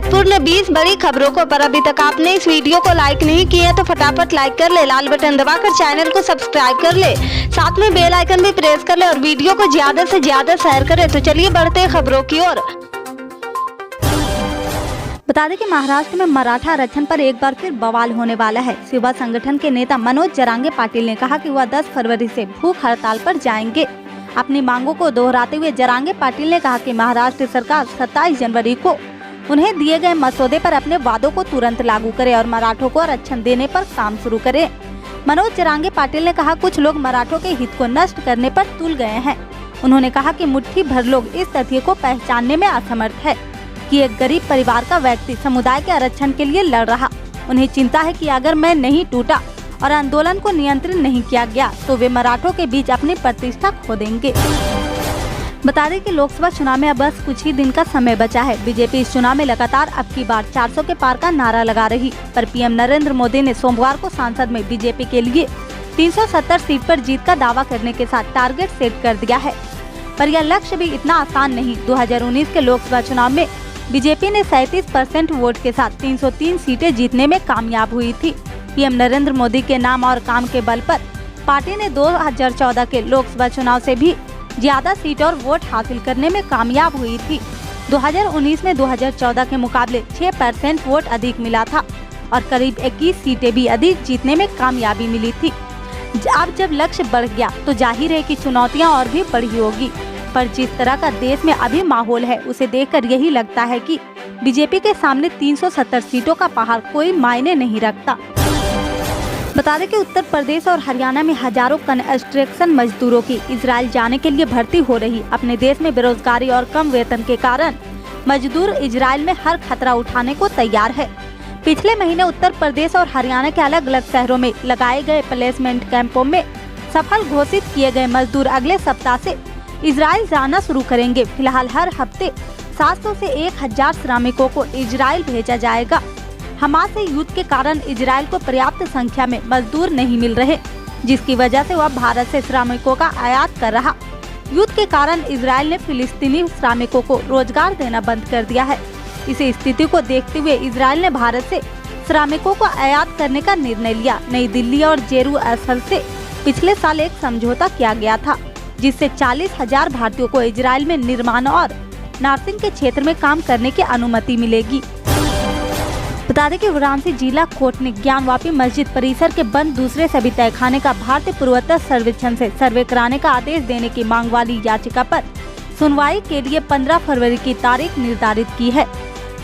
महत्वपूर्ण 20 बड़ी खबरों को, पर अभी तक आपने इस वीडियो को लाइक नहीं किया तो फटाफट लाइक कर ले, लाल बटन दबाकर चैनल को सब्सक्राइब कर ले, साथ में बेल आइकन भी प्रेस कर ले और वीडियो को ज्यादा से ज्यादा शेयर करें। तो चलिए बढ़ते हैं खबरों की ओर। बता दें कि महाराष्ट्र में मराठा आरक्षण पर एक बार फिर बवाल होने वाला है। शिवबा संगठन के नेता मनोज जरांगे पाटिल ने कहा कि वह 10 फरवरी से भूख हड़ताल पर जाएंगे। अपनी मांगों को दोहराते हुए जरांगे पाटिल ने कहा कि महाराष्ट्र सरकार 27 जनवरी को उन्हें दिए गए मसौदे पर अपने वादों को तुरंत लागू करे और मराठों को आरक्षण देने पर काम शुरू करे। मनोज जरांगे पाटिल ने कहा, कुछ लोग मराठों के हित को नष्ट करने पर तुल गए हैं। उन्होंने कहा कि मुट्ठी भर लोग इस तथ्य को पहचानने में असमर्थ है कि एक गरीब परिवार का व्यक्ति समुदाय के आरक्षण के लिए लड़ रहा। उन्हें चिंता है कि अगर मैं नहीं टूटा और आंदोलन को नियंत्रित नहीं किया गया तो वे मराठों के बीच अपनी प्रतिष्ठा खो देंगे। बता दें कि लोकसभा चुनाव में अब बस कुछ ही दिन का समय बचा है। बीजेपी इस चुनाव में लगातार अब की बार 400 के पार का नारा लगा रही, पर पीएम नरेंद्र मोदी ने सोमवार को संसद में बीजेपी के लिए 370 सीट पर जीत का दावा करने के साथ टारगेट सेट कर दिया है। पर यह लक्ष्य भी इतना आसान नहीं। 2019 के लोकसभा चुनाव में बीजेपी ने 37% वोट के साथ 303 सीटें जीतने में कामयाब हुई थी। पीएम नरेंद्र मोदी के नाम और काम के बल पर पार्टी ने 2014 के लोकसभा चुनाव से भी ज्यादा सीट और वोट हासिल करने में कामयाब हुई थी। 2019 में 2014 के मुकाबले 6% वोट अधिक मिला था और करीब 21 सीटें भी अधिक जीतने में कामयाबी मिली थी। अब जब लक्ष्य बढ़ गया तो जाहिर है कि चुनौतियां और भी बढ़ी होगी, पर जिस तरह का देश में अभी माहौल है उसे देखकर यही लगता है कि बीजेपी के सामने 370 सीटों का पहाड़ कोई मायने नहीं रखता। बता दें कि उत्तर प्रदेश और हरियाणा में हजारों कंस्ट्रक्शन मजदूरों की इजराइल जाने के लिए भर्ती हो रही। अपने देश में बेरोजगारी और कम वेतन के कारण मजदूर इजराइल में हर खतरा उठाने को तैयार है। पिछले महीने उत्तर प्रदेश और हरियाणा के अलग अलग शहरों में लगाए गए प्लेसमेंट कैंपों में सफल घोषित किए गए मजदूर अगले सप्ताह से इजराइल जाना शुरू करेंगे। फिलहाल हर हफ्ते 700 से 1000 श्रमिकों को इजराइल भेजा जाएगा। हमास से युद्ध के कारण इजराइल को पर्याप्त संख्या में मजदूर नहीं मिल रहे, जिसकी वजह से वह भारत से श्रमिकों का आयात कर रहा। युद्ध के कारण इजराइल ने फिलिस्तीनी श्रमिकों को रोजगार देना बंद कर दिया है। इस स्थिति को देखते हुए इजराइल ने भारत से श्रमिकों को आयात करने का निर्णय लिया। नई दिल्ली और जेरूसलम से पिछले साल एक समझौता किया गया था, जिससे 40,000 भारतीयों को इजराइल में निर्माण और नर्सिंग के क्षेत्र में काम करने की अनुमति मिलेगी। बता दें कि वाराणसी जिला कोर्ट ने ज्ञानवापी मस्जिद परिसर के बंद दूसरे सभी तहखाने का भारतीय पुरातत्व सर्वेक्षण से सर्वे कराने का आदेश देने की मांग वाली याचिका पर सुनवाई के लिए 15 फरवरी की तारीख निर्धारित की है।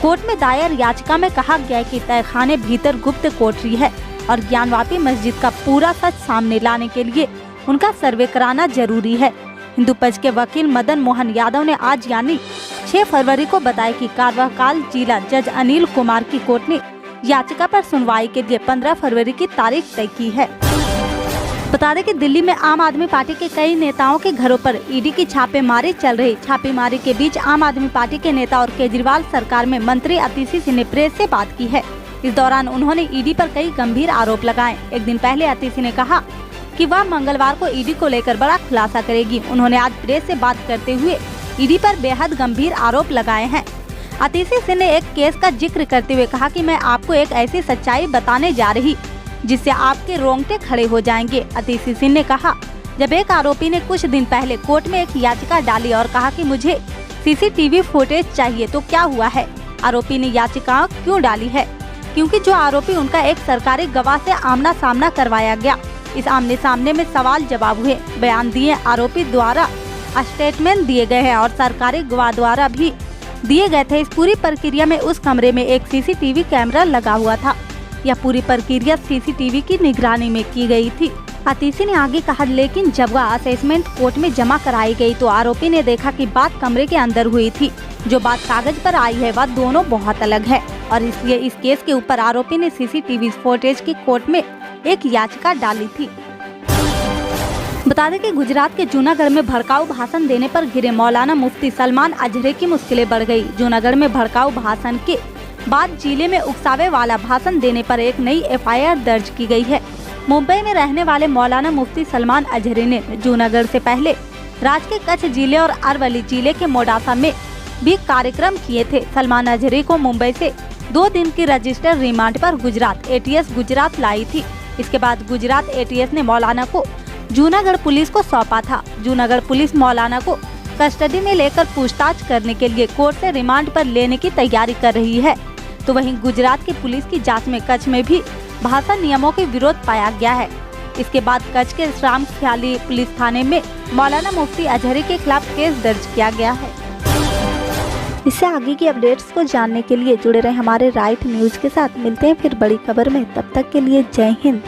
कोर्ट में दायर याचिका में कहा गया है कि तहखाने भीतर गुप्त कोठरी है और ज्ञानवापी मस्जिद का पूरा सच सामने लाने के लिए उनका सर्वे कराना जरूरी है। हिंदू पक्ष के वकील मदन मोहन यादव ने आज यानी 6 फरवरी को बताया कि कार्यकाल जिला जज अनिल कुमार की कोर्ट ने याचिका पर सुनवाई के लिए 15 फरवरी की तारीख तय की है। बता दें कि दिल्ली में आम आदमी पार्टी के कई नेताओं के घरों पर ईडी की छापेमारी चल रही। छापेमारी के बीच आम आदमी पार्टी के नेता और केजरीवाल सरकार में मंत्री अतिशी सिंह ने प्रेस से बात की है। इस दौरान उन्होंने ईडी पर कई गंभीर आरोप लगाए। एक दिन पहले अतिशी ने कहा कि वह मंगलवार को ईडी को लेकर बड़ा खुलासा करेगी। उन्होंने आज प्रेस से बात करते हुए ईडी पर बेहद गंभीर आरोप लगाए हैं। अतिशी सिंह ने एक केस का जिक्र करते हुए कहा कि मैं आपको एक ऐसी सच्चाई बताने जा रही जिससे आपके रोंगटे खड़े हो जाएंगे। अतिशी सिंह ने कहा, जब एक आरोपी ने कुछ दिन पहले कोर्ट में एक याचिका डाली और कहा कि मुझे सीसीटीवी फुटेज चाहिए तो क्या हुआ है? आरोपी ने याचिका क्यों डाली है? क्योंकि जो आरोपी उनका एक सरकारी गवाह से आमना सामना करवाया गया। इस आमने सामने में सवाल जवाब हुए, बयान दिए, आरोपी द्वारा स्टेटमेंट दिए गए हैं और सरकारी गवाह द्वारा भी दिए गए थे। इस पूरी प्रक्रिया में उस कमरे में एक सीसीटीवी कैमरा लगा हुआ था। यह पूरी प्रक्रिया सीसीटीवी की निगरानी में की गई थी। अतिशी ने आगे कहा, लेकिन जब वह असेसमेंट कोर्ट में जमा कराई गई तो आरोपी ने देखा कि बात कमरे के अंदर हुई थी, जो बात कागज पर आई है वह दोनों बहुत अलग है और इसलिए इस केस के ऊपर आरोपी ने सीसीटीवी फुटेज की कोर्ट में एक याचिका डाली थी। बता दें कि गुजरात के जूनागढ़ में भड़काऊ भाषण देने पर घिरे मौलाना मुफ्ती सलमान अजहरी की मुश्किलें बढ़ गई। जूनागढ़ में भड़काऊ भाषण के बाद जिले में उकसावे वाला भाषण देने पर एक नई एफआईआर दर्ज की गई है। मुंबई में रहने वाले मौलाना मुफ्ती सलमान अजहरी ने जूनागढ़ से पहले राज्य के कच्छ जिले और अरवली जिले के मोडासा में भी कार्यक्रम किए थे। सलमान अजहरी को मुंबई से 2 दिन की रजिस्टर रिमांड पर गुजरात एटीएस गुजरात लाई थी। इसके बाद गुजरात एटीएस ने मौलाना को जूनागढ़ पुलिस को सौंपा था। जूनागढ़ पुलिस मौलाना को कस्टडी में लेकर पूछताछ करने के लिए कोर्ट से रिमांड पर लेने की तैयारी कर रही है। तो वहीं गुजरात की पुलिस की जांच में कच्छ में भी भाषा नियमों के विरोध पाया गया है। इसके बाद कच्छ के राम ख्याली पुलिस थाने में मौलाना मुफ्ती अजहरी के खिलाफ केस दर्ज किया गया है। इससे आगे की अपडेट्स को जानने के लिए जुड़े रहे हमारे राइट न्यूज के साथ। मिलते हैं फिर बड़ी खबर में, तब तक के लिए जय हिंद।